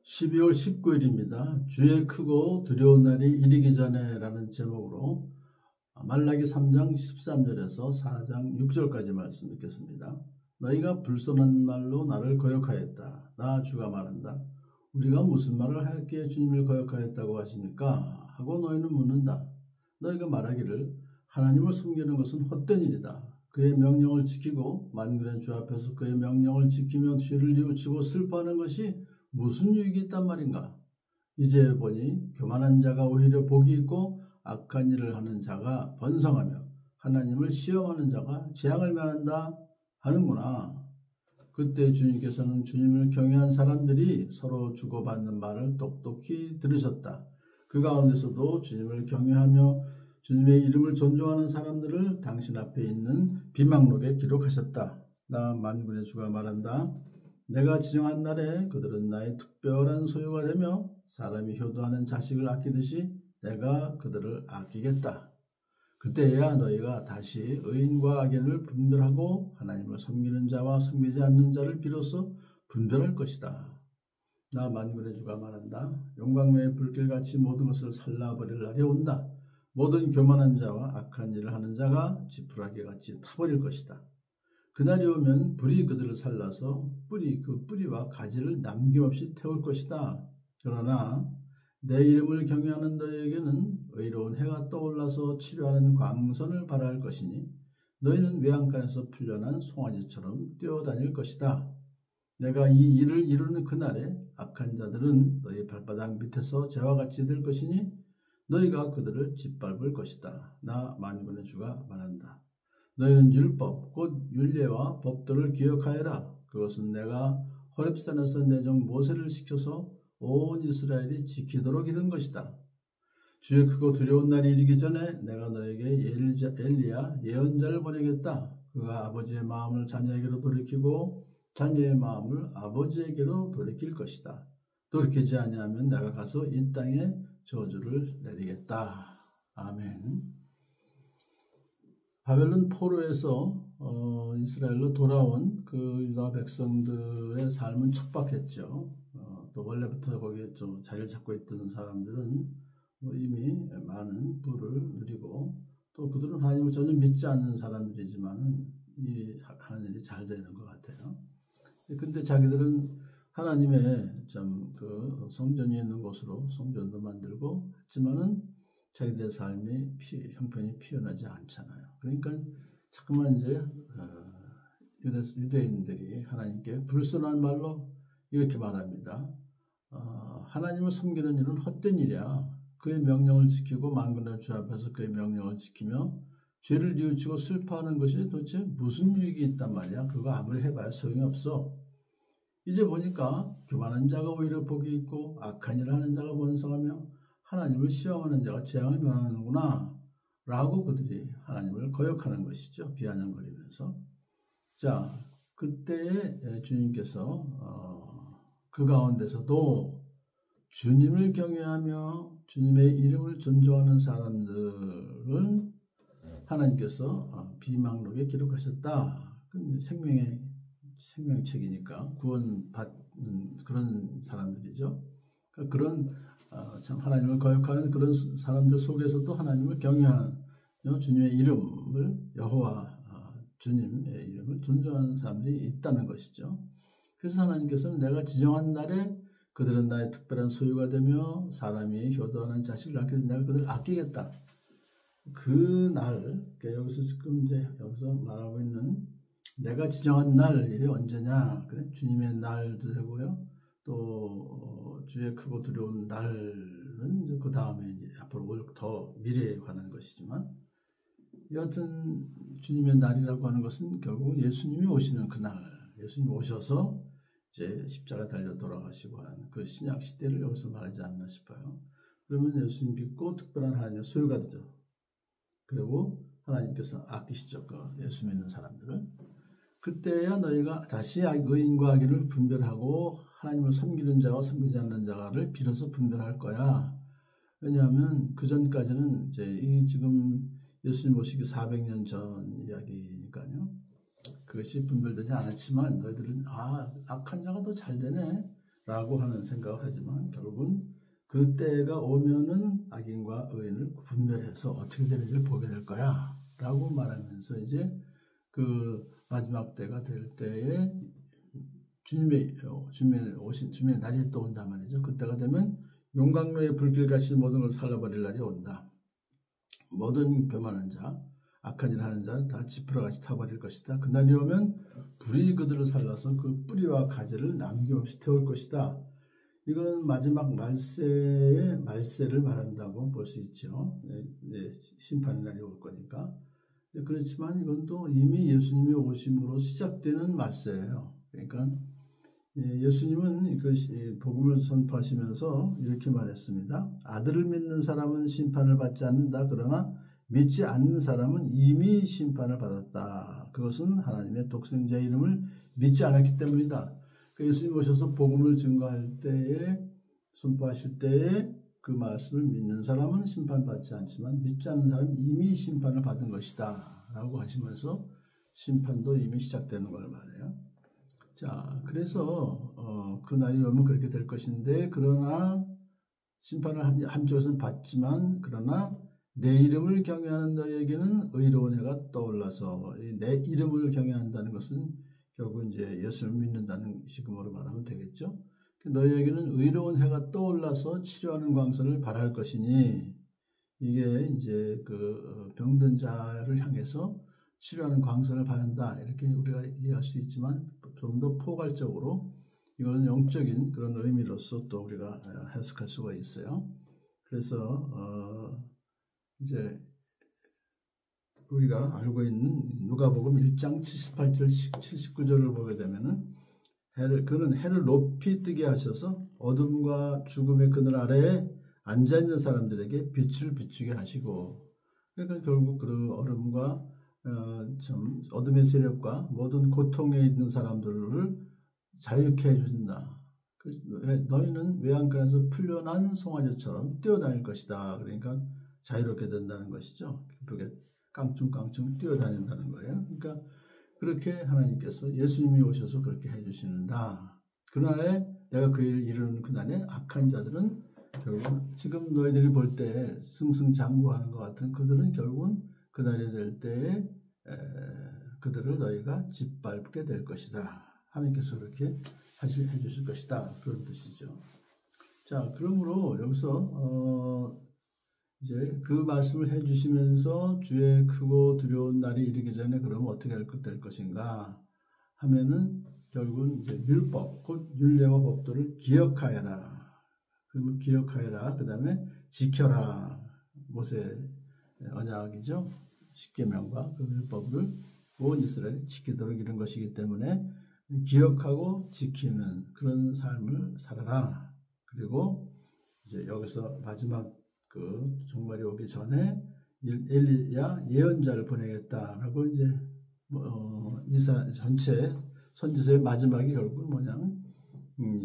12월 19일입니다. 주의 크고 두려운 날이 이르기 전에 라는 제목으로 말라기 3장 13절에서 4장 6절까지 말씀 읽겠습니다. 너희가 불손한 말로 나를 거역하였다. 나 주가 말한다. 우리가 무슨 말을 하였기에 주님을 거역하였다고 하십니까? 하고 너희는 묻는다. 너희가 말하기를 하나님을 섬기는 것은 헛된 일이다. 그의 명령을 지키고 만군의 주 앞에서 그의 명령을 지키며 죄를 뉘우치고 슬퍼하는 것이 무슨 유익이 있단 말인가? 이제 보니 교만한 자가 오히려 복이 있고 악한 일을 하는 자가 번성하며 하나님을 시험하는 자가 재앙을 면한다 하는구나. 그때 주님께서는 주님을 경외한 사람들이 서로 주고받는 말을 똑똑히 들으셨다. 그 가운데서도 주님을 경외하며 주님의 이름을 존중하는 사람들을 당신 앞에 있는 비망록에 기록하셨다. 나 만군의 주가 말한다. 내가 지정한 날에 그들은 나의 특별한 소유가 되며 사람이 효도하는 자식을 아끼듯이 내가 그들을 아끼겠다. 그때야 너희가 다시 의인과 악인을 분별하고 하나님을 섬기는 자와 섬기지 않는 자를 비로소 분별할 것이다. 나 만군의 주가 말한다. 용광로의 불길같이 모든 것을 살라버릴 날이 온다. 모든 교만한 자와 악한 일을 하는 자가 지푸라기같이 타버릴 것이다. 그날이 오면 불이 그들을 살라서 그 뿌리와 가지를 남김없이 태울 것이다. 그러나 내 이름을 경외하는 너희에게는 의로운 해가 떠올라서 치료하는 광선을 발할 것이니 너희는 외양간에서 풀려난 송아지처럼 뛰어다닐 것이다. 내가 이 일을 이루는 그날에 악한 자들은 너희 발바닥 밑에서 재와 같이 될 것이니 너희가 그들을 짓밟을 것이다. 나 만군의 주가 말한다. 너희는 율법 곧 율례와 법도를 기억하여라. 그것은 내가 호렙산에서 내 종 모세를 시켜서 온 이스라엘이 지키도록 이룬 것이다. 주의 크고 두려운 날이 이르기 전에 내가 너에게 엘리야 예언자를 보내겠다. 그가 아버지의 마음을 자녀에게로 돌이키고 자녀의 마음을 아버지에게로 돌이킬 것이다. 돌이키지 아니하면 내가 가서 이 땅에 저주를 내리겠다. 아멘. 바벨론 포로에서 이스라엘로 돌아온 그 유다 백성들의 삶은 척박했죠. 또 원래부터 거기에 좀 자리를 잡고 있던 사람들은 이미 많은 부를 누리고 또 그들은 하나님을 전혀 믿지 않는 사람들이지만은 이 하는 일이 잘 되는 것 같아요. 근데 자기들은 하나님의 그 성전이 있는 곳으로 성전도 만들고 했지만은 자기들의 삶이 형편이 피어나지 않잖아요. 그러니까 자꾸만 이제 유대인들이 하나님께 불순한 말로 이렇게 말합니다. 하나님을 섬기는 일은 헛된 일이야. 그의 명령을 지키고 만군의 주 앞에서 그의 명령을 지키며 죄를 뉘우치고 슬퍼하는 것이 도대체 무슨 유익이 있단 말이야. 그거 아무리 해봐야 소용이 없어. 이제 보니까 교만한 자가 오히려 복이 있고 악한 일을 하는 자가 번성하며 하나님을 시험하는 자가 재앙을 면하는구나 라고 그들이 하나님을 거역하는 것이죠. 비아냥거리면서. 자, 그때에 주님께서 그 가운데서도 주님을 경외하며 주님의 이름을 존중하는 사람들은 하나님께서 비망록에 기록하셨다. 생명책이니까 구원받는 그런 사람들이죠. 그런 참 하나님을 거역하는 그런 사람들 속에서도 하나님을 경외하는 주님의 이름을 여호와 주님의 이름을 존중하는 사람들이 있다는 것이죠. 그래서 하나님께서는 내가 지정한 날에 그들은 나의 특별한 소유가 되며 사람이 효도하는 자식을 아끼듯 내가 그들을 아끼겠다. 그 날, 여기서 지금 이제 여기서 말하고 있는 내가 지정한 날이 언제냐? 그래? 주님의 날도 되고요. 또 주의 크고 두려운 날은 이제 그 다음에 이제 앞으로 더 미래에 관한 것이지만 여하튼 주님의 날이라고 하는 것은 결국 예수님이 오시는 그날, 예수님 오셔서 이제 십자가 달려 돌아가시고 하는 그 신약 시대를 여기서 말하지 않나 싶어요. 그러면 예수님 믿고 특별한 하나님의 소유가 되죠. 그리고 하나님께서 아끼시죠. 그 예수 믿는 사람들을. 그때야 너희가 다시 의인과 악인을 분별하고 하나님을 섬기는 자와 섬기지 않는 자를 비로소 분별할 거야. 왜냐하면 그 전까지는 이제 지금 예수님 오시기 400년 전 이야기니까요. 그것이 분별되지 않았지만 너희들은 악한 자가 더 잘 되네. 라고 하는 생각을 하지만 결국은 그 때가 오면은 악인과 의인을 분별해서 어떻게 되는지를 보게 될 거야 라고 말하면서 이제 그 마지막 때가 될 때에 주님의 날이 또 온단 말이죠. 그때가 되면 용광로의 불길같이 모든 걸 살라버릴 날이 온다. 모든 교만한 자, 악한 일 하는 자 다 지푸라같이 타버릴 것이다. 그날이 오면 불이 그들을 살라서 그 뿌리와 가지를 남김없이 태울 것이다. 이거는 마지막 말세를 말한다고 볼 수 있죠. 심판의 날이 올 거니까. 그렇지만 이건 또 이미 예수님이 오심으로 시작되는 말세예요. 그러니까 예수님은 그 복음을 선포하시면서 이렇게 말했습니다. 아들을 믿는 사람은 심판을 받지 않는다. 그러나 믿지 않는 사람은 이미 심판을 받았다. 그것은 하나님의 독생자 이름을 믿지 않았기 때문이다. 예수님 오셔서 복음을 증거할 때에 선포하실 때에 그 말씀을 믿는 사람은 심판받지 않지만 믿지 않는 사람은 이미 심판을 받은 것이다 라고 하시면서 심판도 이미 시작되는 걸 말해요. 자, 그래서 그 날이 오면 그렇게 될 것인데, 그러나 심판을 한쪽에서는 받지만 그러나 내 이름을 경외하는 너에게는 의로운 해가 떠올라서, 내 이름을 경외한다는 것은 결국 이제 예수를 믿는다는 식으로 말하면 되겠죠. 너희에게는 의로운 해가 떠올라서 치료하는 광선을 발할 것이니, 이게 이제 그 병든 자를 향해서 치료하는 광선을 바란다 이렇게 우리가 이해할 수 있지만 좀 더 포괄적으로 이거는 영적인 그런 의미로서 또 우리가 해석할 수가 있어요. 그래서 이제 우리가 알고 있는 누가복음 1장 78절 79절을 보게 되면은 그는 해를 높이 뜨게 하셔서 어둠과 죽음의 그늘 아래에 앉아있는 사람들에게 빛을 비추게 하시고, 그러니까 결국 그 어둠의 세력과 모든 고통에 있는 사람들을 자유케 해준다. 너희는 외양간에서 풀려난 송아지처럼 뛰어다닐 것이다. 그러니까 자유롭게 된다는 것이죠. 그렇게 깡충깡충 뛰어다닌다는 거예요. 그러니까 그렇게 하나님께서 예수님이 오셔서 그렇게 해주시는다. 그날에 내가 그 일을 이루는 그날에 악한 자들은 결국은 지금 너희들이 볼 때 승승장구하는 것 같은 그들은 결국은 그날이 될 때에 그들을 너희가 짓밟게 될 것이다. 하나님께서 그렇게 해주실 것이다. 그런 뜻이죠. 자, 그러므로 여기서 이제 그 말씀을 해주시면서 주의 크고 두려운 날이 이르기 전에 그러면 어떻게 될 것인가 하면은 결국은 이제 율법, 곧 율례와 법도를 기억하여라. 그러면 기억하여라. 그 다음에 지켜라. 모세 언약이죠. 십계명과 그 율법을 온 이스라엘이 지키도록 이런 것이기 때문에 기억하고 지키는 그런 삶을 살아라. 그리고 이제 여기서 마지막 그 종말이 오기 전에 엘리야 예언자를 보내겠다라고 이제 이사 전체 선지서의 마지막이 결국은 뭐냐면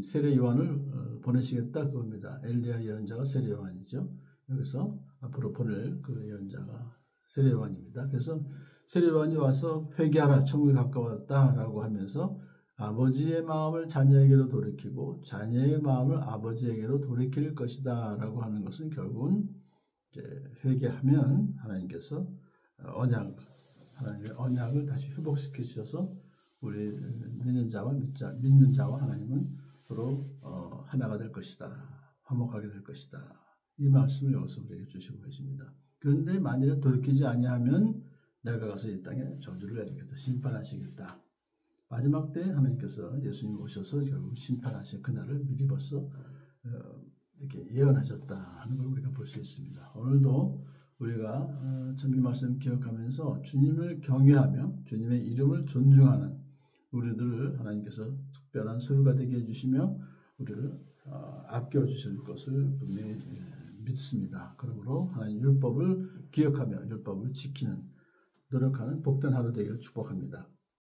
세례 요한을 보내시겠다 그겁니다. 엘리야 예언자가 세례 요한이죠. 여기서 앞으로 보낼 그 예언자가 세례 요한입니다. 그래서 세례 요한이 와서 회개하라, 천국이 가까웠다라고 하면서 아버지의 마음을 자녀에게로 돌이키고 자녀의 마음을 아버지에게로 돌이킬 것이다 라고 하는 것은 결국은 이제 회개하면 하나님께서 하나님의 언약을 다시 회복시키셔서 우리 믿는 자와 하나님은 서로 하나가 될 것이다. 화목하게 될 것이다. 이 말씀을 여기서 우리에게 주시고 계십니다. 그런데 만일에 돌이키지 아니하면 내가 가서 이 땅에 저주를 내리겠다. 심판하시겠다. 마지막 때 하나님께서 예수님 오셔서 결국 심판하실 그날을 미리 벌써 이렇게 예언하셨다 하는 걸 우리가 볼 수 있습니다. 오늘도 우리가 참 이 말씀 기억하면서 주님을 경외하며 주님의 이름을 존중하는 우리들을 하나님께서 특별한 소유가 되게 해주시며 우리를 아껴주실 것을 분명히 믿습니다. 그러므로 하나님 율법을 기억하며 율법을 지키는 노력하는 복된 하루 되기를 축복합니다.